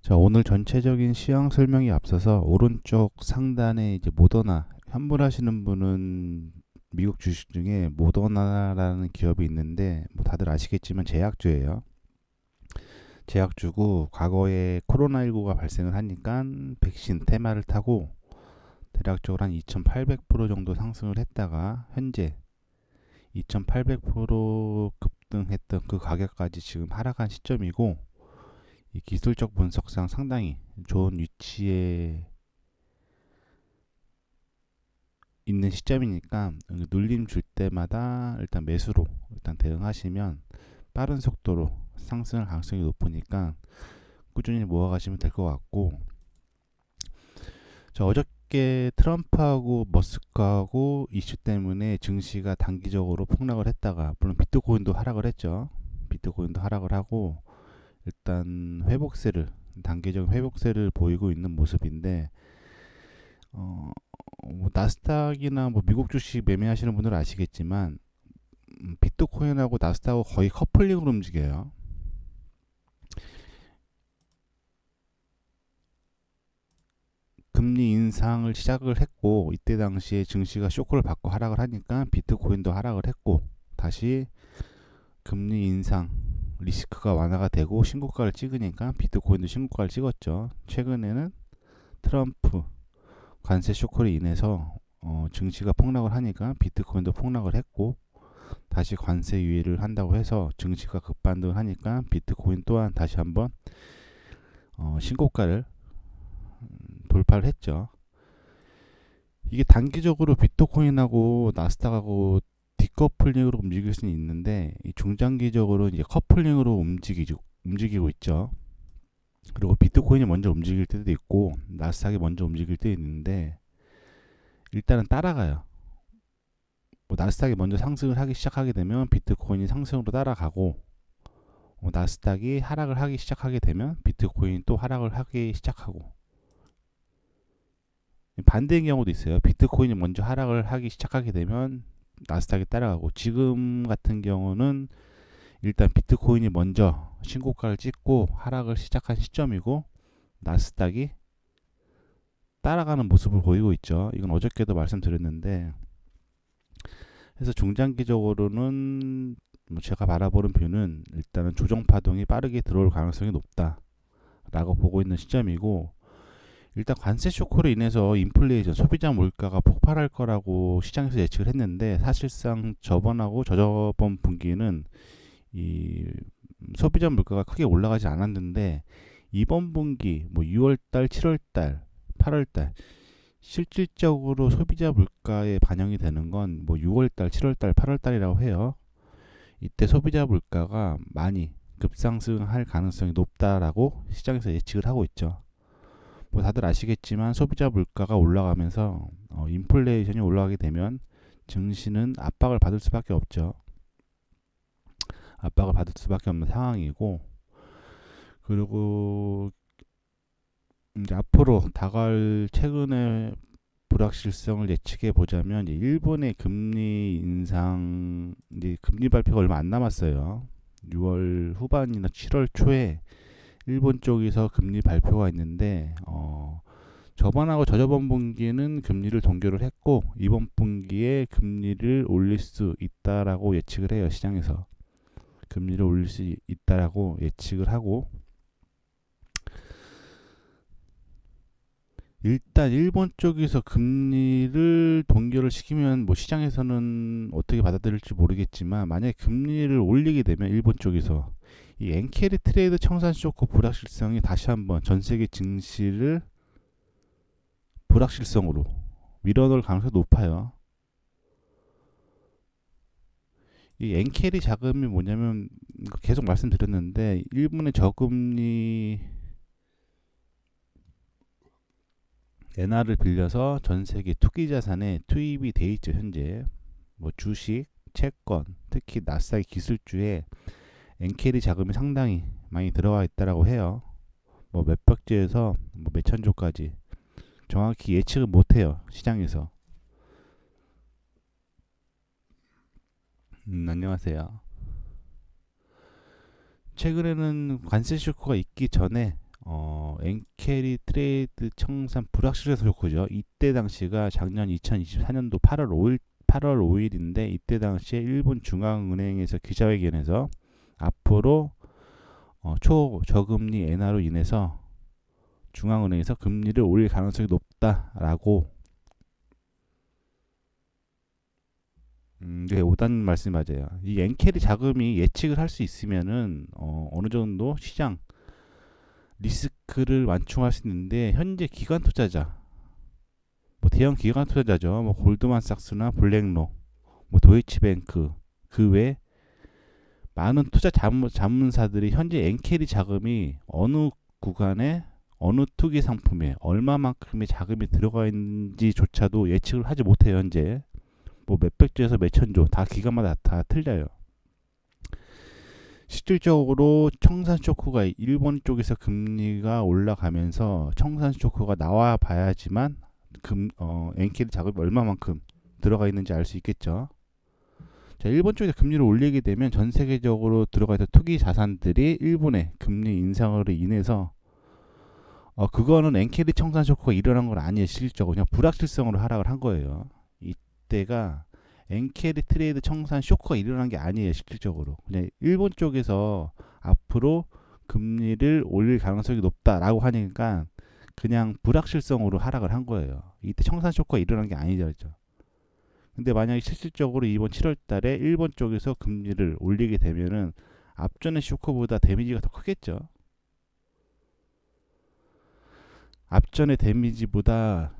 자, 오늘 전체적인 시황 설명이 앞서서 오른쪽 상단에 이제 모더나 현물하시는 분은 미국 주식 중에 모더나라는 기업이 있는데 뭐 다들 아시겠지만 제약주예요. 제약주고 과거에 코로나19가 발생을 하니까 백신 테마를 타고 대략적으로 한 2,800% 정도 상승을 했다가 현재 2,800% 급등했던 그 가격까지 지금 하락한 시점이고, 이 기술적 분석상 상당히 좋은 위치에 있는 시점이니까 눌림 줄 때마다 일단 매수로 일단 대응하시면 빠른 속도로 상승할 가능성이 높으니까 꾸준히 모아가시면 될 것 같고, 저 어저께 트럼프하고 머스크하고 이슈 때문에 증시가 단기적으로 폭락을 했다가, 물론 비트코인도 하락을 했죠. 비트코인도 하락을 하고 일단 회복세를, 단계적 회복세를 보이고 있는 모습인데, 뭐 나스닥이나 뭐 미국 주식 매매하시는 분들은 아시겠지만 비트코인하고 나스닥하고 거의 커플링으로 움직여요. 금리 인상을 시작을 했고, 이때 당시에 증시가 쇼크를 받고 하락을 하니까 비트코인도 하락을 했고, 다시 금리 인상 리스크가 완화가 되고 신고가를 찍으니까 비트코인도 신고가를 찍었죠. 최근에는 트럼프 관세 쇼크로 인해서 증시가 폭락을 하니까 비트코인도 폭락을 했고, 다시 관세 유예를 한다고 해서 증시가 급반등을 하니까 비트코인 또한 다시 한번 신고가를 돌파를 했죠. 이게 단기적으로 비트코인하고 나스닥하고 디커플링으로 움직일 수는 있는데, 이 중장기적으로 이제 커플링으로 움직이고 있죠. 그리고 비트코인이 먼저 움직일 때도 있고 나스닥이 먼저 움직일 때도 있는데, 일단은 따라가요. 뭐 나스닥이 먼저 상승을 하기 시작하게 되면 비트코인이 상승으로 따라가고, 나스닥이 하락을 하기 시작하게 되면 비트코인 또 하락을 하기 시작하고, 반대인 경우도 있어요. 비트코인이 먼저 하락을 하기 시작하게 되면 나스닥이 따라가고, 지금 같은 경우는 일단 비트코인이 먼저 신고가를 찍고 하락을 시작한 시점이고 나스닥이 따라가는 모습을 보이고 있죠. 이건 어저께도 말씀드렸는데, 그래서 중장기적으로는 뭐 제가 바라보는 뷰는 일단은 조정 파동이 빠르게 들어올 가능성이 높다라고 보고 있는 시점이고, 일단 관세 쇼크로 인해서 인플레이션, 소비자 물가가 폭발할 거라고 시장에서 예측을 했는데, 사실상 저번하고 저저번 분기는 이 소비자 물가가 크게 올라가지 않았는데, 이번 분기 뭐 6월달, 7월달, 8월달 실질적으로 소비자 물가에 반영이 되는 건 뭐 6월달, 7월달, 8월달이라고 해요. 이때 소비자 물가가 많이 급상승할 가능성이 높다라고 시장에서 예측을 하고 있죠. 뭐 다들 아시겠지만 소비자 물가가 올라가면서 인플레이션이 올라가게 되면 증시는 압박을 받을 수밖에 없죠. 압박을 받을 수밖에 없는 상황이고, 그리고 이제 앞으로 다가올 최근의 불확실성을 예측해 보자면, 일본의 금리 인상, 이제 금리 발표가 얼마 안 남았어요. 6월 후반이나 7월 초에 일본 쪽에서 금리 발표가 있는데, 저번하고 저저번 분기는 금리를 동결을 했고 이번 분기에 금리를 올릴 수 있다라고 예측을 해요. 시장에서 금리를 올릴 수 있다라고 예측을 하고, 일단 일본 쪽에서 금리를 동결을 시키면 뭐 시장에서는 어떻게 받아들일지 모르겠지만, 만약에 금리를 올리게 되면 일본 쪽에서 이 엔케리 트레이드 청산 쇼크 불확실성이 다시 한번 전 세계 증시를 불확실성으로 밀어넣을 가능성이 높아요. 이 엔캐리 자금이 뭐냐면, 계속 말씀드렸는데 일본의 저금리 엔화를 빌려서 전 세계 투기 자산에 투입이 돼 있죠. 현재 뭐 주식, 채권, 특히 나스닥 기술주에 엔캐리 자금이 상당히 많이 들어가 있다라고 해요. 뭐 몇백조에서 뭐 몇천조까지 정확히 예측을 못해요. 시장에서. 안녕하세요. 최근에는 관세 쇼크가 있기 전에 엔캐리 트레이드 청산 불확실해서 좋고죠. 이때 당시가 작년 2024년도 8월 5일인데 이때 당시에 일본 중앙은행에서 기자회견에서 앞으로 초저금리 엔화로 인해서 중앙은행에서 금리를 올릴 가능성이 높다라고 네, 오단 말씀이 맞아요. 이 엔캐리 자금이 예측을 할 수 있으면은 어느 정도 시장 리스크를 완충할 수 있는데 현재 기관 투자자, 뭐 대형 기관 투자자죠. 뭐 골드만삭스나 블랙록, 뭐 도이치뱅크 그 외 많은 투자 자문사들이 현재 엔캐리 자금이 어느 구간에 어느 투기 상품에 얼마만큼의 자금이 들어가 있는지조차도 예측을 하지 못해요. 현재 뭐 몇백조에서 몇천조 다 기간마다 다 틀려요. 실질적으로 청산 쇼크가 일본 쪽에서 금리가 올라가면서 청산 쇼크가 나와 봐야지만 엔캐리 자금이 얼마만큼 들어가 있는지 알 수 있겠죠. 자, 일본 쪽에서 금리를 올리게 되면 전 세계적으로 들어가 있던 투기 자산들이 일본의 금리 인상으로 인해서 그거는 엔캐리 청산 쇼크가 일어난 건 아니에요. 실질적으로 그냥 불확실성으로 하락을 한 거예요. 이때가 엔캐리 트레이드 청산 쇼크가 일어난 게 아니에요. 실질적으로 그냥 일본 쪽에서 앞으로 금리를 올릴 가능성이 높다라고 하니까 그냥 불확실성으로 하락을 한 거예요. 이때 청산 쇼크가 일어난 게 아니죠. 근데 만약에 실질적으로 이번 7월 달에 일본 쪽에서 금리를 올리게 되면은 앞전의 쇼크보다 데미지가 더 크겠죠. 앞전의 데미지보다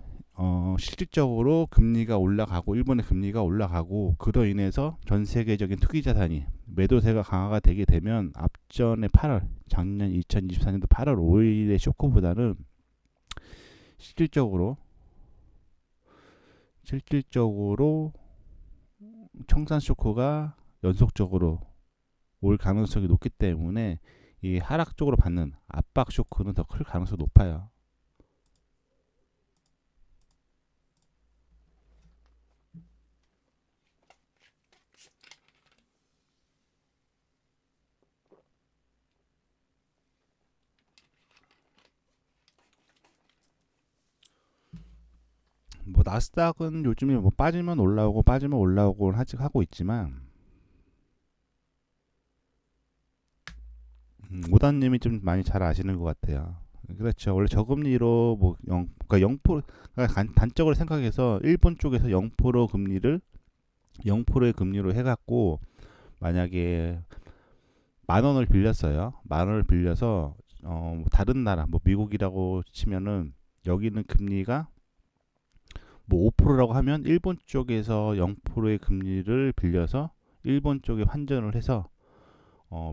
실질적으로 금리가 올라가고 일본의 금리가 올라가고 그로 인해서 전 세계적인 투기 자산이 매도세가 강화가 되게 되면 앞전의 작년 2024년도 8월 5일의 쇼크보다는 실질적으로 청산 쇼크가 연속적으로 올 가능성이 높기 때문에 이 하락 쪽으로 받는 압박 쇼크는 더 클 가능성이 높아요. 뭐 나스닥은 요즘에 뭐 빠지면 올라오고 아직 하고 있지만 오단님이 좀 많이 잘 아시는 것 같아요. 그렇죠. 원래 저금리로 뭐 그러니까 0%, 그러니까 단적으로 생각해서 일본 쪽에서 0% 금리를 0%의 금리로 해갖고 만약에 10,000원을 빌렸어요. 10,000원을 빌려서 다른 나라 뭐 미국이라고 치면은 여기는 금리가 뭐 5%라고 하면 일본 쪽에서 0%의 금리를 빌려서 일본 쪽에 환전을 해서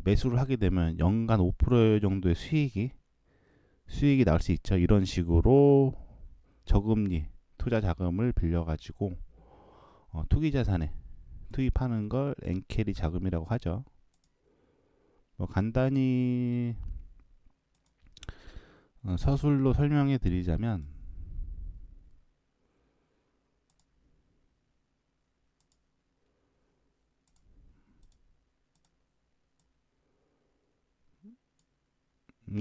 매수를 하게 되면 연간 5% 정도의 수익이 나올 수 있죠. 이런 식으로 저금리 투자 자금을 빌려가지고 투기 자산에 투입하는 걸 엔캐리 자금이라고 하죠. 뭐 간단히 서술로 설명해 드리자면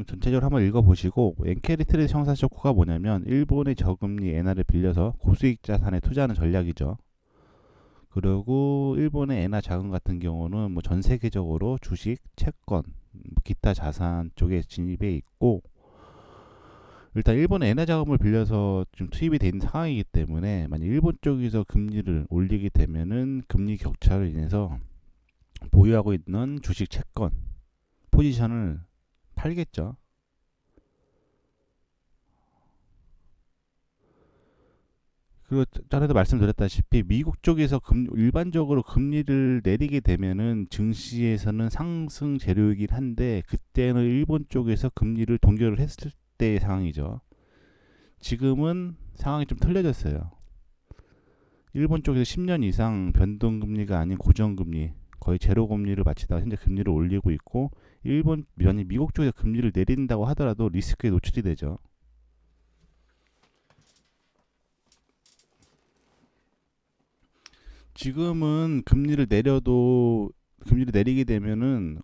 전체적으로 한번 읽어보시고 엔캐리 트레이드 청산 쇼크가 뭐냐면 일본의 저금리 엔화를 빌려서 고수익 자산에 투자하는 전략이죠. 그리고 일본의 엔화 자금 같은 경우는 뭐 전 세계적으로 주식, 채권, 뭐 기타 자산 쪽에 진입해 있고 일단 일본의 엔화 자금을 빌려서 좀 투입이 된 상황이기 때문에 만약 일본 쪽에서 금리를 올리게 되면은 금리 격차로 인해서 보유하고 있는 주식, 채권 포지션을 팔겠죠. 그리고 전에도 말씀드렸다시피 미국 쪽에서 일반적으로 금리를 내리게 되면은 증시에서는 상승 재료이긴 한데 그때는 일본 쪽에서 금리를 동결을 했을 때의 상황이죠. 지금은 상황이 좀 틀려졌어요. 일본 쪽에서 10년 이상 변동금리가 아닌 고정금리 거의 제로금리를 마치다가 현재 금리를 올리고 있고 미국 쪽에서 금리를 내린다고 하더라도 리스크에 노출이 되죠. 지금은 금리를 내려도 금리를 내리게 되면은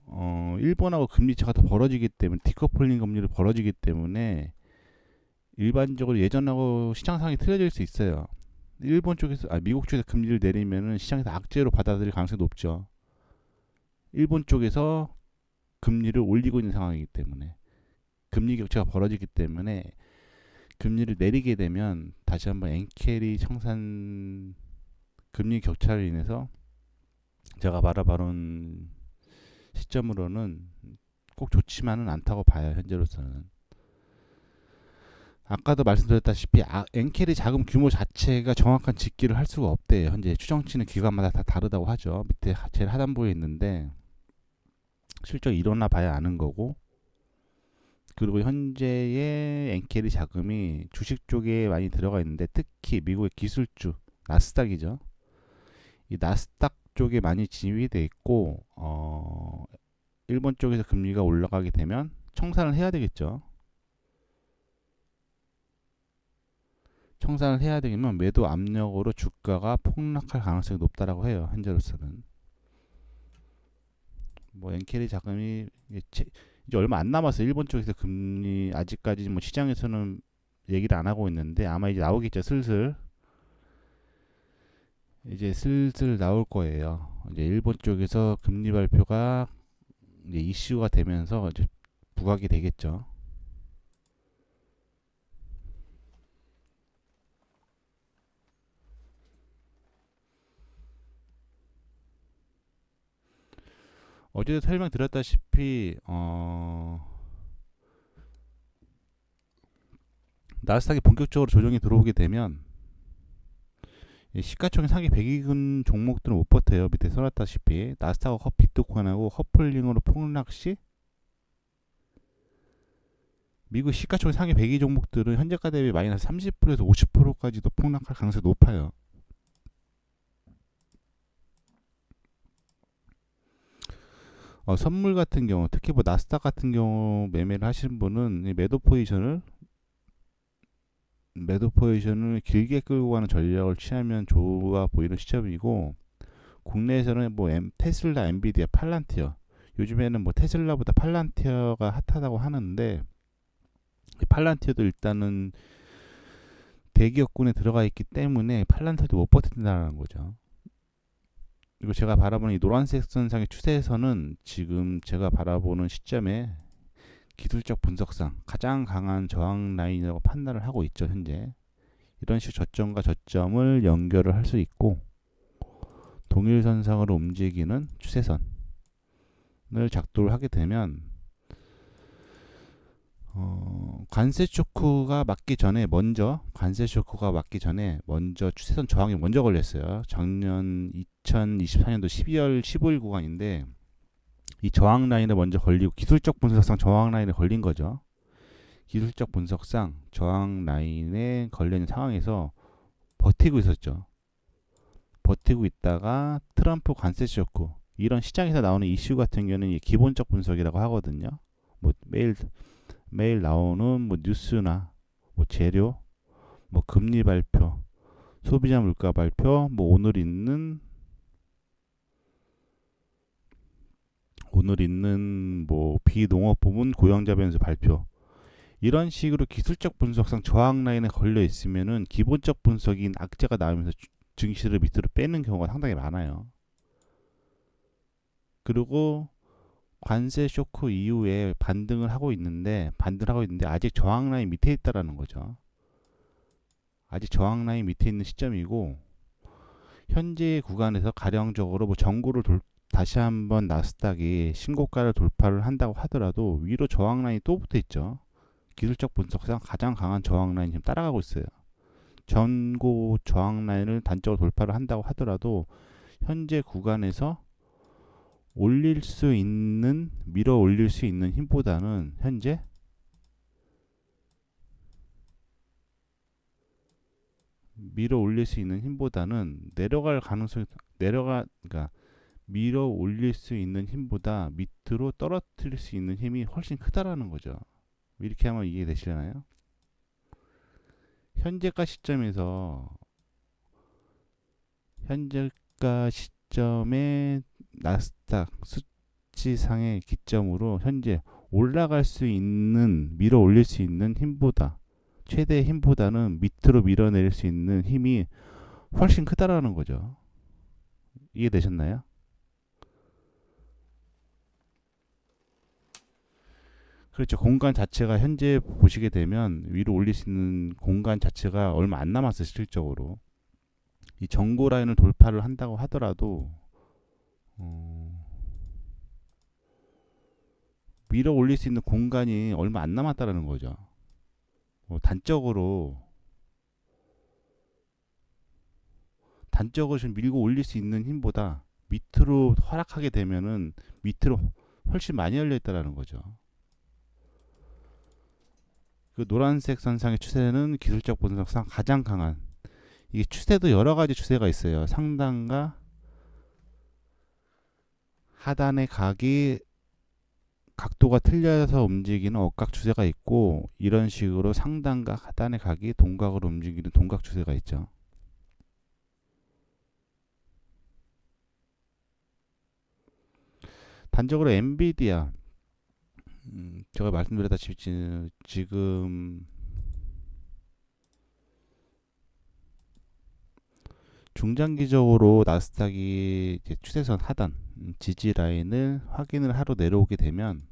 일본하고 금리 차가 더 벌어지기 때문에 디커플링 금리를 벌어지기 때문에 일반적으로 예전하고 시장 상황이 틀어질 수 있어요. 일본 쪽에서 미국 쪽에서 금리를 내리면은 시장에서 악재로 받아들일 가능성이 높죠. 일본 쪽에서 금리를 올리고 있는 상황이기 때문에 금리 격차가 벌어지기 때문에 금리를 내리게 되면 다시 한번 엔캐리 청산 금리 격차로 인해서 제가 바라보는 시점으로는 꼭 좋지만은 않다고 봐요. 현재로서는. 아까도 말씀드렸다시피 엔캐리 자금 규모 자체가 정확한 집계를 할 수가 없대요. 현재 추정치는 기관마다 다 다르다고 하죠. 밑에 제일 하단부에 있는데 실제 일어나 봐야 아는 거고, 그리고 현재의 엔캐리 자금이 주식 쪽에 많이 들어가 있는데 특히 미국의 기술주 나스닥이죠. 이 나스닥 쪽에 많이 진입이 돼 있고 일본 쪽에서 금리가 올라가게 되면 청산을 해야 되겠죠. 청산을 해야 되면 매도 압력으로 주가가 폭락할 가능성이 높다라고 해요. 현재로서는. 뭐 엔캐리 자금이 이제 얼마 안 남았어요. 일본 쪽에서 금리 아직까지 뭐 시장에서는 얘기를 안 하고 있는데 아마 이제 나오겠죠. 슬슬 이제 슬슬 나올 거예요. 이제 일본 쪽에서 금리 발표가 이제 이슈가 되면서 이제 부각이 되겠죠. 어제도 설명드렸다시피 나스닥이 본격적으로 조정이 들어오게 되면 시가총액 상위 100위권 종목들은 못 버텨요. 밑에 써놨다시피 나스닥하고 비트코인하고 커플링으로 폭락 시 미국 시가총액 상위 100위 종목들은 현재가 대비 마이너스 30%에서 50%까지도 폭락할 가능성이 높아요. 선물 같은 경우, 특히 뭐 나스닥 같은 경우 매매를 하시는 분은 매도 포지션을 길게 끌고 가는 전략을 취하면 좋아 보이는 시점이고, 국내에서는 뭐 테슬라, 엔비디아, 팔란티어, 요즘에는 뭐 테슬라보다 팔란티어가 핫하다고 하는데 팔란티어도 일단은 대기업군에 들어가 있기 때문에 팔란티어도 못 버틴다는 거죠. 그리고 제가 바라보는 이 노란색 선상의 추세에서는 지금 제가 바라보는 시점에 기술적 분석상 가장 강한 저항 라인이라고 판단을 하고 있죠. 현재 이런 식으로 저점과 저점을 연결을 할 수 있고 동일선상으로 움직이는 추세선을 작도를 하게 되면 관세 쇼크가 맞기 전에 먼저 추세선 저항이 먼저 걸렸어요. 작년 2024년도 12월 15일 구간인데 이 저항 라인에 먼저 걸리고 기술적 분석상 저항 라인에 걸린 거죠. 기술적 분석상 저항 라인에 걸리는 상황에서 버티고 있었죠. 버티고 있다가 트럼프 관세 쇼크 이런 시장에서 나오는 이슈 같은 경우는 기본적 분석이라고 하거든요. 뭐 매일 나오는 뭐 뉴스나 뭐 재료, 뭐 금리 발표, 소비자 물가 발표, 뭐 오늘 있는 뭐 비농업 부문 고용자 변수 발표, 이런 식으로 기술적 분석상 저항 라인에 걸려 있으면은 기본적 분석인 악재가 나오면서 증시를 밑으로 빼는 경우가 상당히 많아요. 그리고 관세 쇼크 이후에 반등을 하고 있는데 아직 저항 라인 밑에 있다라는 거죠. 아직 저항 라인 밑에 있는 시점이고 현재 구간에서 가령적으로 뭐 다시 한번 나스닥이 신고가를 돌파를 한다고 하더라도 위로 저항 라인이 또 붙어 있죠. 기술적 분석상 가장 강한 저항 라인 지금 따라가고 있어요. 전고 저항 라인을 단적으로 돌파를 한다고 하더라도 현재 구간에서 밀어 올릴 수 있는 힘보다는 밀어 올릴 수 있는 힘보다는 그러니까 밀어 올릴 수 있는 힘보다 밑으로 떨어뜨릴 수 있는 힘이 훨씬 크다라는 거죠. 이렇게 하면 이해되시려나요? 현재가 시점에서 현재가 시점에 나스닥 수치상의 기점으로 현재 올라갈 수 있는, 밀어 올릴 수 있는 힘보다, 최대의 힘보다는 밑으로 밀어내릴 수 있는 힘이 훨씬 크다라는 거죠. 이해되셨나요? 그렇죠. 공간 자체가 현재 보시게 되면 위로 올릴 수 있는 공간 자체가 얼마 안 남았어요, 실질적으로. 이 전고 라인을 돌파를 한다고 하더라도 어, 밀어 올릴 수 있는 공간이 얼마 안 남았다라는 거죠. 단적으로 좀 밀고 올릴 수 있는 힘보다 밑으로 하락하게 되면은 밑으로 훨씬 많이 열려 있다라는 거죠. 그 노란색 선상의 추세는 기술적 분석상 가장 강한, 이게 추세도 여러 가지 추세가 있어요. 상단과 하단의 각이 각도가 틀려서 움직이는 억각 추세가 있고, 이런 식으로 상단과 하단의 각이 동각으로 움직이는 동각 추세가 있죠. 단적으로 엔비디아, 제가 말씀드렸다시피 지금 중장기적으로 나스닥이 이제 추세선 하단 지지 라인을 확인을 하러 내려오게 되면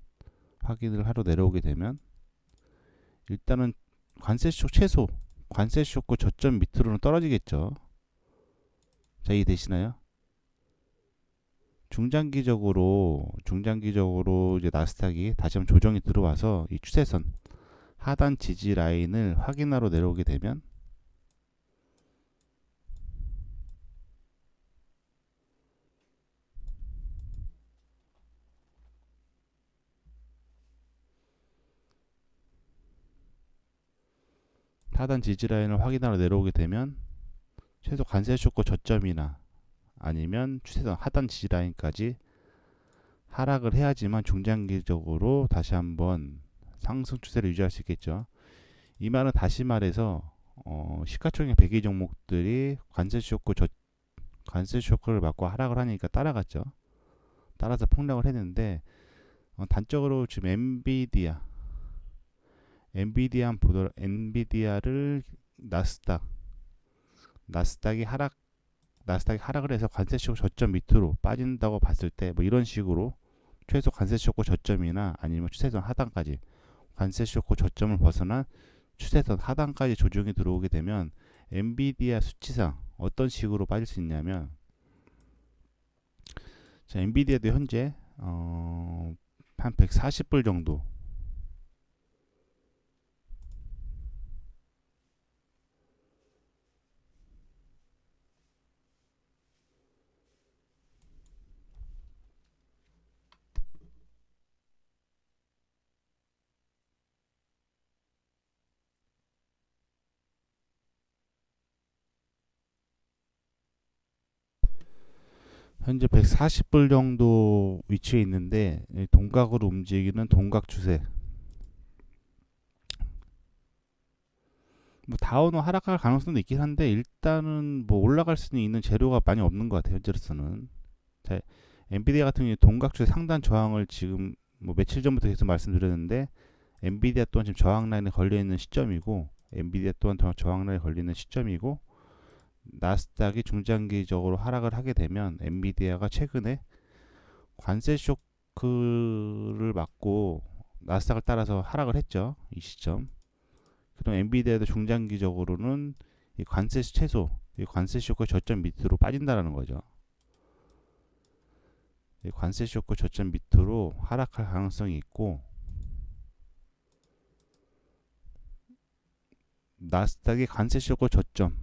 일단은 관세 쇼크 저점 밑으로는 떨어지겠죠. 자, 이해되시나요? 중장기적으로 이제 나스닥이 다시 한번 조정이 들어와서 이 추세선 하단 지지 라인을 확인하러 내려오게 되면 하단 지지 라인을 확인하러 내려오게 되면 최소 관세 쇼크 저점이나 아니면 추세선 하단 지지 라인까지 하락을 해야지만 중장기적으로 다시 한번 상승 추세를 유지할 수 있겠죠. 이 말은 다시 말해서 시가총액 100위 종목들이 관세 쇼크를 맞고 하락을 하니까 따라갔죠. 따라서 폭락을 했는데 단적으로 지금 엔비디아를 나스닥이 하락을 해서 관세 쇼크 저점 밑으로 빠진다고 봤을 때 뭐 이런 식으로 최소 관세 쇼크 저점이나 아니면 추세선 하단까지 관세 쇼크 저점을 벗어난 추세선 하단까지 조정이 들어오게 되면 엔비디아 수치상 어떤 식으로 빠질 수 있냐면, 자, 엔비디아도 현재 한 140불 정도, 현재 140불 정도 위치에 있는데 동각으로 움직이는 동각 추세. 뭐 다운은 하락할 가능성도 있긴 한데 일단은 뭐 올라갈 수 있는 재료가 많이 없는 것 같아요. 현재로서는. 자, 엔비디아 같은 경우 동각 추세 상단 저항을 지금 뭐 며칠 전부터 계속 말씀드렸는데, 엔비디아 또한 지금 저항 라인에 걸려 있는 시점이고, 엔비디아 또한 저항 라인에 걸려 있는 시점이고, 나스닥이 중장기적으로 하락을 하게 되면 엔비디아가 최근에 관세 쇼크를 맞고 나스닥을 따라서 하락을 했죠. 이 시점. 그럼 엔비디아도 중장기적으로는 이 관세 쇼크 저점 밑으로 빠진다라는 거죠. 이 관세 쇼크 저점 밑으로 하락할 가능성이 있고, 나스닥이 관세 쇼크 저점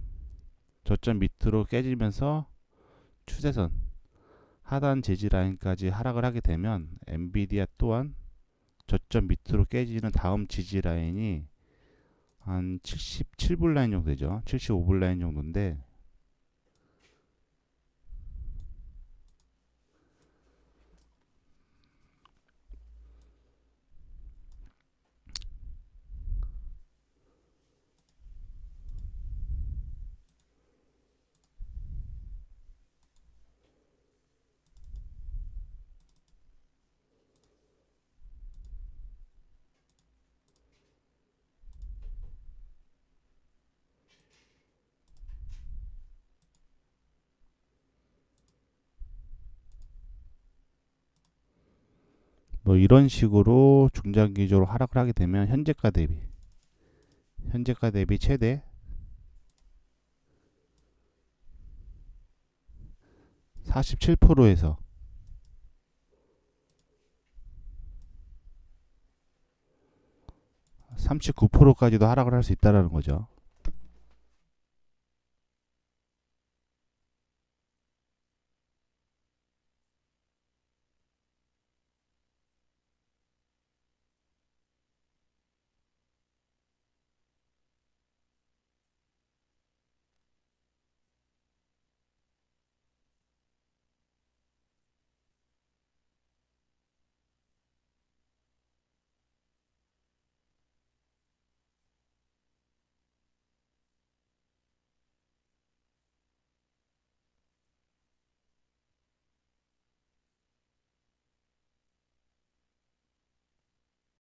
밑으로 깨지면서 추세선 하단 지지 라인까지 하락을 하게 되면 엔비디아 또한 저점 밑으로 깨지는 다음 지지 라인이 한 77불 라인 정도 되죠. 75불 라인 정도인데, 뭐 이런 식으로 중장기적으로 하락을 하게 되면 현재가 대비 최대 47%에서 39%까지도 하락을 할 수 있다라는 거죠.